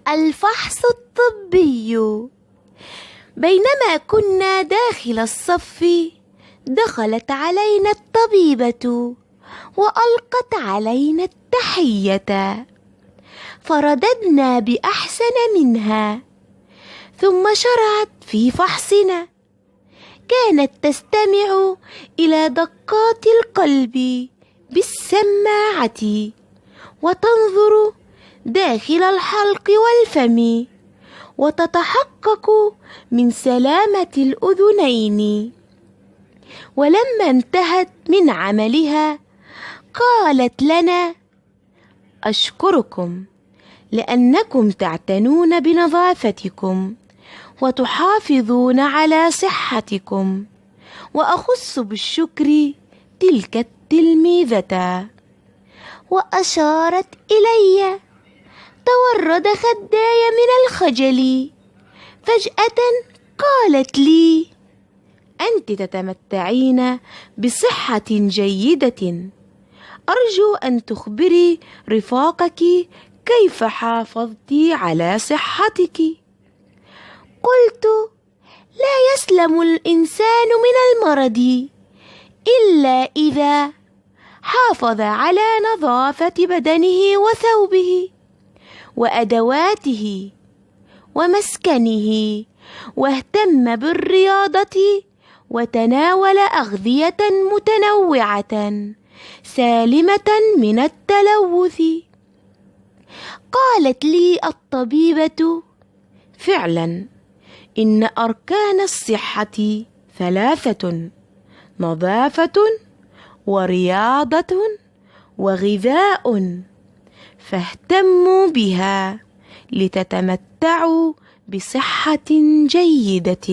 الفحص الطبي. بينما كنا داخل الصف دخلت علينا الطبيبة وألقت علينا التحية، فرددنا بأحسن منها، ثم شرعت في فحصنا. كانت تستمع إلى دقات القلب بالسماعة وتنظر داخل الحلق والفم وتتحقق من سلامة الأذنين. ولما انتهت من عملها قالت لنا: أشكركم لأنكم تعتنون بنظافتكم وتحافظون على صحتكم، وأخص بالشكر تلك التلميذة. وأشارت إلي. تورد خداي من الخجل. فجأة قالت لي: أنت تتمتعين بصحة جيدة، أرجو أن تخبري رفاقك كيف حافظت على صحتك. قلت: لا يسلم الإنسان من المرض إلا إذا حافظ على نظافة بدنه وثوبه وأدواته ومسكنه، واهتم بالرياضة، وتناول أغذية متنوعة سالمة من التلوث. قالت لي الطبيبة: فعلا إن أركان الصحة 3: نظافة ورياضة وغذاء، فاهتموا بها لتتمتعوا بصحة جيدة.